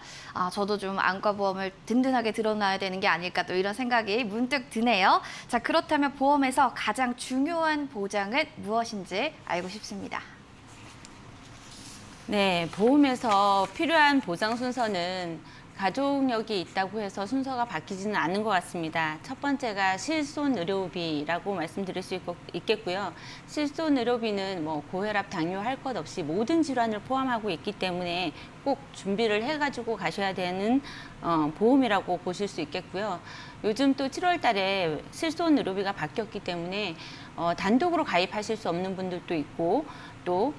저도 좀 안과보험을 든든하게 들어놔야 되는 게 아닐까 또 이런 생각이 문득 드네요. 자, 그렇다면 보험에서 가장 중요한 보장은 무엇인지 알고 싶습니다. 네, 보험에서 필요한 보장 순서는 가족력이 있다고 해서 순서가 바뀌지는 않은 것 같습니다. 첫 번째가 실손의료비라고 말씀드릴 수 있겠고요. 실손의료비는 뭐 고혈압, 당뇨 할 것 없이 모든 질환을 포함하고 있기 때문에 꼭 준비를 해가지고 가셔야 되는 보험이라고 보실 수 있겠고요. 요즘 또 7월 달에 실손의료비가 바뀌었기 때문에 단독으로 가입하실 수 없는 분들도 있고 또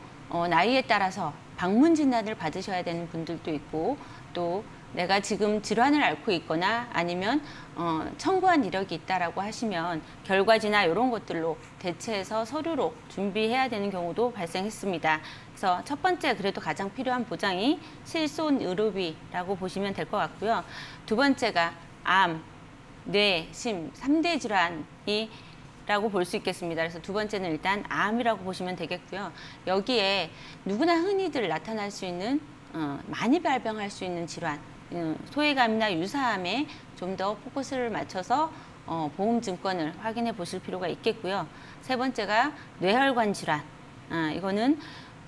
나이에 따라서 방문 진단을 받으셔야 되는 분들도 있고 또 내가 지금 질환을 앓고 있거나 아니면 청구한 이력이 있다라고 하시면 결과지나 이런 것들로 대체해서 서류로 준비해야 되는 경우도 발생했습니다. 그래서 첫 번째 그래도 가장 필요한 보장이 실손의료비라고 보시면 될 것 같고요. 두 번째가 암, 뇌, 심 3대 질환이 라고 볼 수 있겠습니다. 그래서 두 번째는 일단 암이라고 보시면 되겠고요. 여기에 누구나 흔히들 나타날 수 있는 많이 발병할 수 있는 질환, 소외감이나 유사암에 좀 더 포커스를 맞춰서 보험 증권을 확인해 보실 필요가 있겠고요. 세 번째가 뇌혈관 질환. 이거는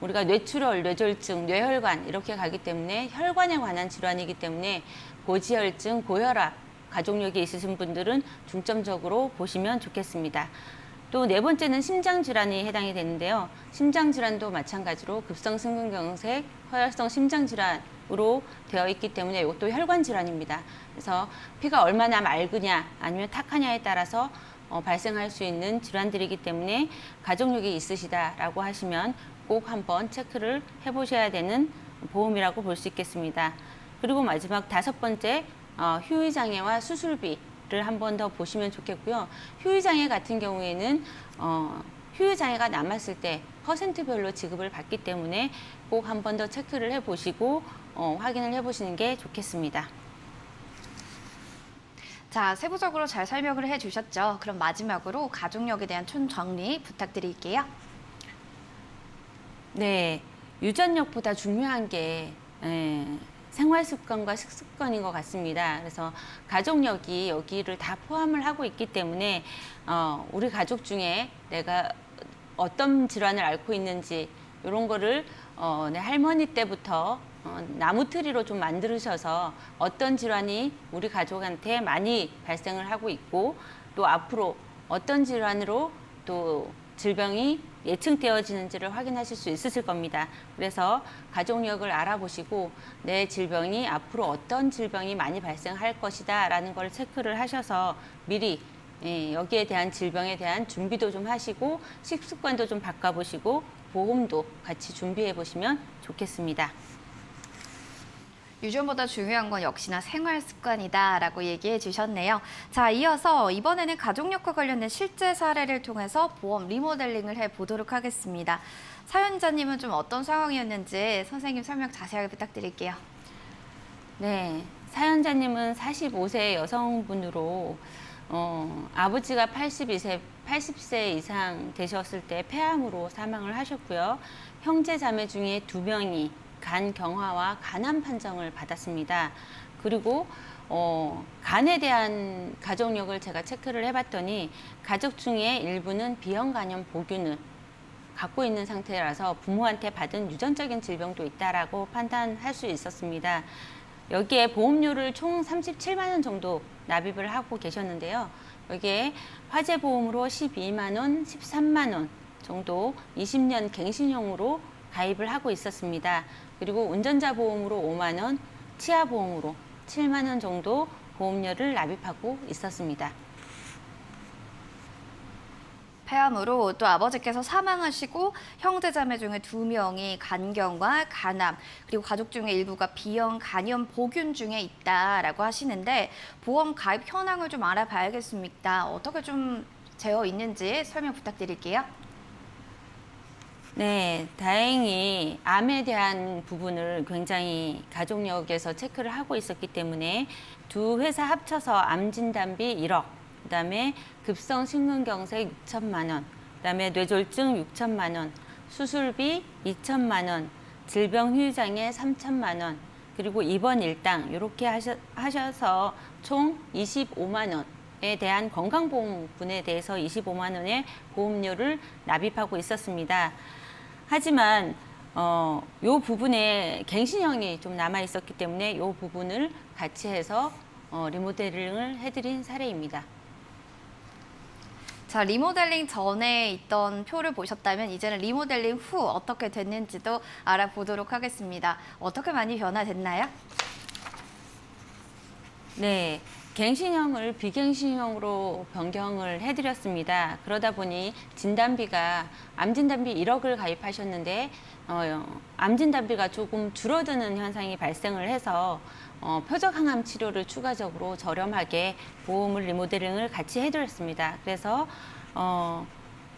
우리가 뇌출혈, 뇌졸중, 뇌혈관 이렇게 가기 때문에 혈관에 관한 질환이기 때문에 고지혈증, 고혈압, 가족력이 있으신 분들은 중점적으로 보시면 좋겠습니다. 또 네 번째는 심장질환이 해당이 되는데요. 심장질환도 마찬가지로 급성심근경색, 허혈성 심장질환으로 되어 있기 때문에 이것도 혈관질환입니다. 그래서 피가 얼마나 맑으냐 아니면 탁하냐에 따라서 발생할 수 있는 질환들이기 때문에 가족력이 있으시다라고 하시면 꼭 한번 체크를 해보셔야 되는 보험이라고 볼 수 있겠습니다. 그리고 마지막 다섯 번째, 휴의장애와 수술비를 한 번 더 보시면 좋겠고요. 휴의장애 같은 경우에는 휴의장애가 남았을 때 퍼센트별로 지급을 받기 때문에 꼭 한 번 더 체크를 해보시고 확인을 해보시는 게 좋겠습니다. 자, 세부적으로 잘 설명을 해주셨죠. 그럼 마지막으로 가족력에 대한 총정리 부탁드릴게요. 네, 유전력보다 중요한 게 생활 습관과 식습관인 것 같습니다. 그래서 가족력이 여기를 다 포함을 하고 있기 때문에 우리 가족 중에 내가 어떤 질환을 앓고 있는지 이런 거를 내 할머니 때부터 나무트리로 좀 만드셔서 어떤 질환이 우리 가족한테 많이 발생을 하고 있고 또 앞으로 어떤 질환으로 또 질병이 예측되어지는지를 확인하실 수 있으실 겁니다. 그래서 가족력을 알아보시고 내 질병이 앞으로 어떤 질병이 많이 발생할 것이다 라는 걸 체크를 하셔서 미리 여기에 대한 질병에 대한 준비도 좀 하시고 식습관도 좀 바꿔보시고 보험도 같이 준비해 보시면 좋겠습니다. 유전보다 중요한 건 역시나 생활 습관이다라고 얘기해 주셨네요. 자, 이어서 이번에는 가족력과 관련된 실제 사례를 통해서 보험 리모델링을 해보도록 하겠습니다. 사연자님은 좀 어떤 상황이었는지 선생님 설명 자세하게 부탁드릴게요. 네, 사연자님은 45세 여성분으로 아버지가 80세 이상 되셨을 때 폐암으로 사망을 하셨고요. 형제 자매 중에 2명이 간 경화와 간암 판정을 받았습니다. 그리고 간에 대한 가족력을 제가 체크를 해봤더니 가족 중에 일부는 비형 간염 보균을 갖고 있는 상태라서 부모한테 받은 유전적인 질병도 있다라고 판단할 수 있었습니다. 여기에 보험료를 총 37만 원 정도 납입을 하고 계셨는데요. 여기에 화재보험으로 12만 원, 13만 원 정도 20년 갱신형으로 가입을 하고 있었습니다. 그리고 운전자 보험으로 5만 원, 치아 보험으로 7만 원 정도 보험료를 납입하고 있었습니다. 폐암으로 또 아버지께서 사망하시고 형제자매 중에 2명이 간경과 간암, 그리고 가족 중에 일부가 비형 간염 보균 중에 있다라고 하시는데 보험 가입 현황을 좀 알아봐야겠습니다. 어떻게 좀 되어 있는지 설명 부탁드릴게요. 네, 다행히 암에 대한 부분을 굉장히 가족력에서 체크를 하고 있었기 때문에 두 회사 합쳐서 암 진단비 1억, 그다음에 급성 심근경색 6천만 원, 그다음에 뇌졸중 6천만 원, 수술비 2천만 원, 질병 후유장애 3천만 원, 그리고 입원 일당 이렇게 하셔서 총 25만 원에 대한 건강보험분에 대해서 25만 원의 보험료를 납입하고 있었습니다. 하지만 요 부분에 갱신형이 좀 남아 있었기 때문에 요 부분을 같이 해서 리모델링을 해드린 사례입니다. 자, 리모델링 전에 있던 표를 보셨다면 이제는 리모델링 후 어떻게 됐는지도 알아보도록 하겠습니다. 어떻게 많이 변화됐나요? 네, 갱신형을 비갱신형으로 변경을 해드렸습니다. 그러다 보니 진단비가 암진단비 1억을 가입하셨는데 암진단비가 조금 줄어드는 현상이 발생을 해서 표적항암 치료를 추가적으로 저렴하게 보험을 리모델링을 같이 해드렸습니다. 그래서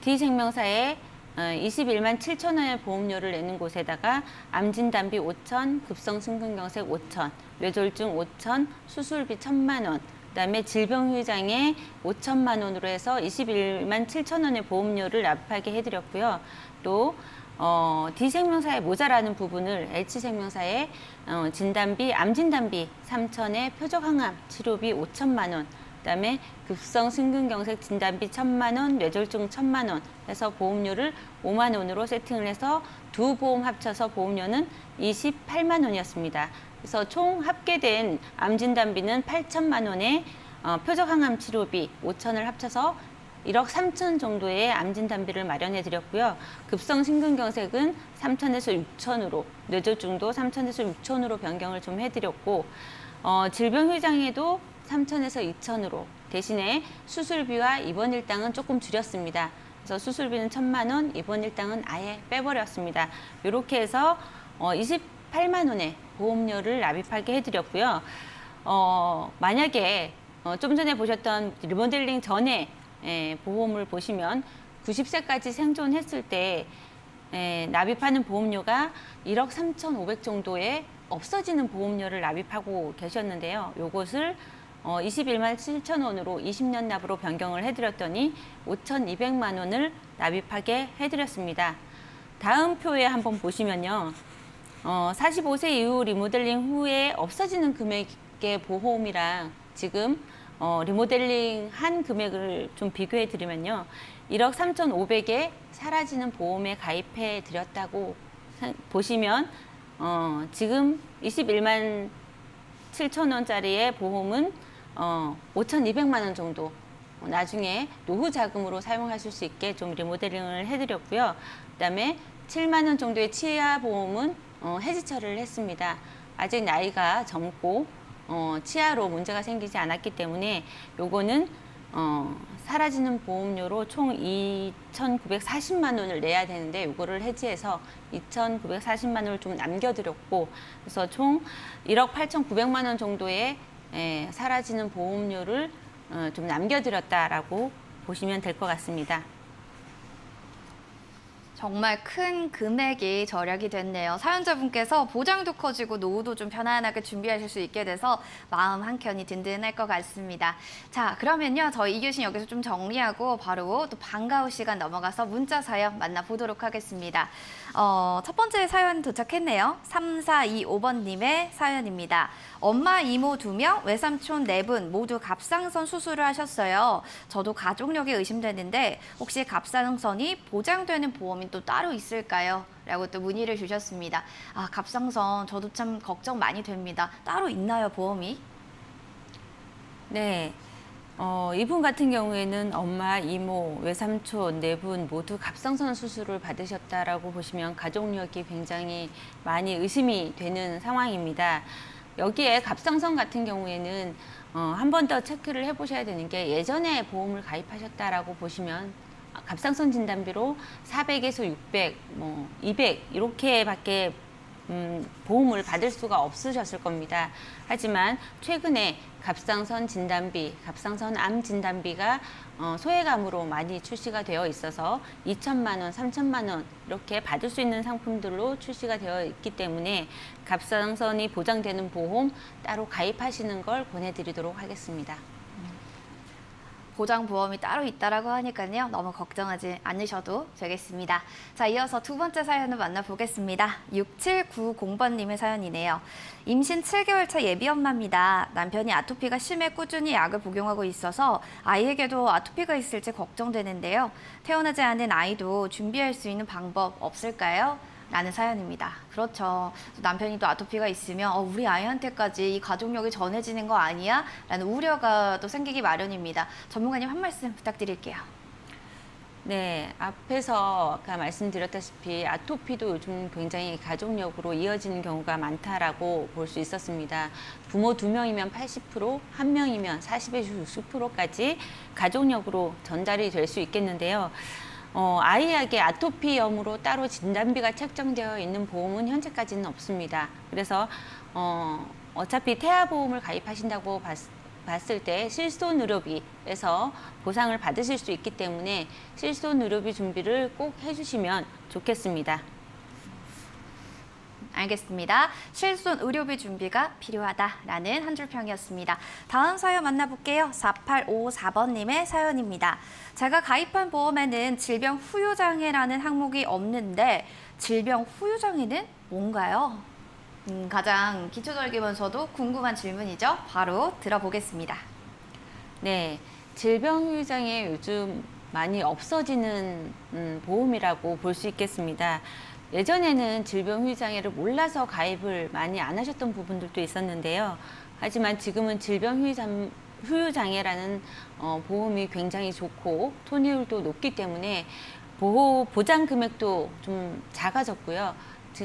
D생명사에 21만 7천 원의 보험료를 내는 곳에다가 암진단비 5천, 급성심근경색 5천, 뇌졸중 5천, 수술비 1천만 원, 그다음에 질병후유장애 5천만 원으로 해서 21만 7천 원의 보험료를 납입하게 해드렸고요. 또 D생명사에 모자라는 부분을 H생명사에 진단비, 암진단비 3천에 표적항암 치료비 5천만 원, 그다음에 급성 심근경색 진단비 1천만 원, 뇌졸중 1천만 원 해서 보험료를 5만 원으로 세팅을 해서 두 보험 합쳐서 보험료는 28만 원이었습니다. 그래서 총 합계된 암진단비는 8천만 원에 표적항암 치료비 5천을 합쳐서 1억 3천 정도의 암진단비를 마련해 드렸고요. 급성 심근경색은 3천에서 6천으로, 뇌졸중도 3천에서 6천으로 변경을 좀 해드렸고 질병후유장애도 3천에서 2천으로 대신에 수술비와 입원 일당은 조금 줄였습니다. 그래서 수술비는 1천만 원, 입원 일당은 아예 빼버렸습니다. 이렇게 해서 28만 원의 보험료를 납입하게 해드렸고요. 만약에 좀 전에 보셨던 리모델링 전에 보험을 보시면 90세까지 생존했을 때 납입하는 보험료가 1억 3,500 정도의 없어지는 보험료를 납입하고 계셨는데요. 요것을 21만 7천 원으로 20년 납으로 변경을 해드렸더니 5,200만 원을 납입하게 해드렸습니다. 다음 표에 한번 보시면요. 45세 이후 리모델링 후에 없어지는 금액의 보험이랑 지금 리모델링 한 금액을 좀 비교해 드리면요. 1억 3,500에 사라지는 보험에 가입해 드렸다고 보시면 지금 21만 7천 원짜리의 보험은 5,200만 원 정도 나중에 노후 자금으로 사용하실 수 있게 좀 리모델링을 해드렸고요. 그다음에 7만 원 정도의 치아 보험은 해지 처리를 했습니다. 아직 나이가 젊고 치아로 문제가 생기지 않았기 때문에 요거는 사라지는 보험료로 총 2,940만 원을 내야 되는데 이거를 해지해서 2,940만 원을 좀 남겨드렸고, 그래서 총 1억 8,900만 원 정도의 사라지는 보험료를 좀 남겨드렸다라고 보시면 될 것 같습니다. 정말 큰 금액이 절약이 됐네요. 사연자분께서 보장도 커지고 노후도 좀 편안하게 준비하실 수 있게 돼서 마음 한켠이 든든할 것 같습니다. 자, 그러면요. 저희 이규신 여기서 좀 정리하고 바로 또 방과후 시간 넘어가서 문자 사연 만나보도록 하겠습니다. 첫 번째 사연 도착했네요. 3425번님의 사연입니다. 엄마, 이모 2명, 외삼촌 4분 모두 갑상선 수술을 하셨어요. 저도 가족력이 의심되는데 혹시 갑상선이 보장되는 보험이 또 따로 있을까요? 라고 또 문의를 주셨습니다. 아, 갑상선 저도 참 걱정 많이 됩니다. 따로 있나요, 보험이? 네. 이분 같은 경우에는 엄마, 이모, 외삼촌 4분 모두 갑상선 수술을 받으셨다라고 보시면 가족력이 굉장히 많이 의심이 되는 상황입니다. 여기에 갑상선 같은 경우에는 한 번 더 체크를 해보셔야 되는 게, 예전에 보험을 가입하셨다라고 보시면 갑상선 진단비로 400에서 600, 200 이렇게밖에 보험을 받을 수가 없으셨을 겁니다. 하지만 최근에 갑상선 진단비, 갑상선 암 진단비가 소액암으로 많이 출시가 되어 있어서 2천만 원, 3천만 원 이렇게 받을 수 있는 상품들로 출시가 되어 있기 때문에 갑상선이 보장되는 보험 따로 가입하시는 걸 권해드리도록 하겠습니다. 보장보험이 따로 있다라고 하니까요. 너무 걱정하지 않으셔도 되겠습니다. 자, 이어서 두 번째 사연을 만나보겠습니다. 6790번님의 사연이네요. 임신 7개월 차 예비 엄마입니다. 남편이 아토피가 심해 꾸준히 약을 복용하고 있어서 아이에게도 아토피가 있을지 걱정되는데요. 태어나지 않은 아이도 준비할 수 있는 방법 없을까요? 라는 사연입니다. 그렇죠. 남편이 또 아토피가 있으면 우리 아이한테까지 이 가족력이 전해지는 거 아니야? 라는 우려가 또 생기기 마련입니다. 전문가님 한 말씀 부탁드릴게요. 네, 앞에서 아까 말씀드렸다시피 아토피도 요즘 굉장히 가족력으로 이어지는 경우가 많다라고 볼 수 있었습니다. 부모 2명이면 80%, 1명이면 40에서 60%까지 가족력으로 전달이 될 수 있겠는데요. 아이에게 아토피염으로 따로 진단비가 책정되어 있는 보험은 현재까지는 없습니다. 그래서 어차피 태아보험을 가입하신다고 봤을 때 실손의료비에서 보상을 받으실 수 있기 때문에 실손의료비 준비를 꼭 해주시면 좋겠습니다. 알겠습니다. 실손 의료비 준비가 필요하다라는 한 줄 평이었습니다. 다음 사연 만나볼게요. 4854번님의 사연입니다. 제가 가입한 보험에는 질병 후유장애라는 항목이 없는데 질병 후유장애는 뭔가요? 가장 기초적이면서도 궁금한 질문이죠. 바로 들어보겠습니다. 네, 질병 후유장애 요즘 많이 없어지는 보험이라고 볼 수 있겠습니다. 예전에는 질병 후유장애를 몰라서 가입을 많이 안 하셨던 부분들도 있었는데요. 하지만 지금은 질병 후유장애라는 보험이 굉장히 좋고 토니율도 높기 때문에 보장 금액도 좀 작아졌고요.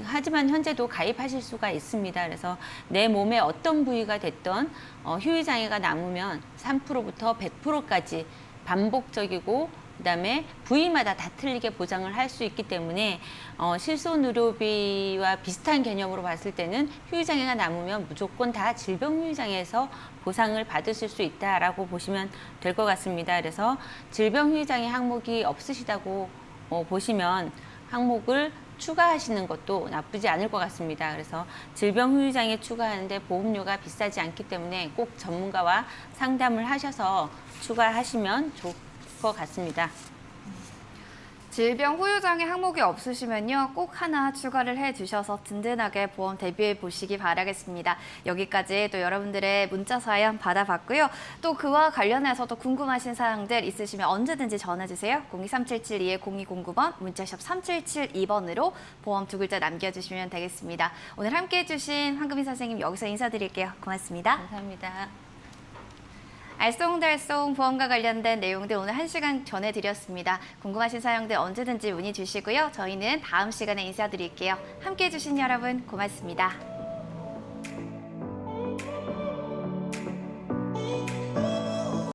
하지만 현재도 가입하실 수가 있습니다. 그래서 내 몸의 어떤 부위가 됐던 후유장애가 남으면 3%부터 100%까지 반복적이고 그다음에 부위마다 다 틀리게 보장을 할 수 있기 때문에 실손의료비와 비슷한 개념으로 봤을 때는 후유장애가 남으면 무조건 다 질병 후유장애에서 보상을 받으실 수 있다라고 보시면 될 것 같습니다. 그래서 질병 후유장애 항목이 없으시다고 보시면 항목을 추가하시는 것도 나쁘지 않을 것 같습니다. 그래서 질병 후유장애 추가하는데 보험료가 비싸지 않기 때문에 꼭 전문가와 상담을 하셔서 추가하시면 좋을 것 같습니다. 질병 후유장애 항목이 없으시면요. 꼭 하나 추가를 해주셔서 든든하게 보험 대비해 보시기 바라겠습니다. 여기까지 또 여러분들의 문자 사연 받아봤고요. 또 그와 관련해서 또 궁금하신 사항들 있으시면 언제든지 전화주세요. 02377-2-0209번, 문자샵 3772번으로 보험 2글자 남겨주시면 되겠습니다. 오늘 함께해 주신 황금희 선생님 여기서 인사드릴게요. 고맙습니다. 감사합니다. 알쏭달쏭 보험과 관련된 내용들 오늘 1시간 전해드렸습니다. 궁금하신 사연들 언제든지 문의 주시고요. 저희는 다음 시간에 인사드릴게요. 함께해 주신 여러분 고맙습니다.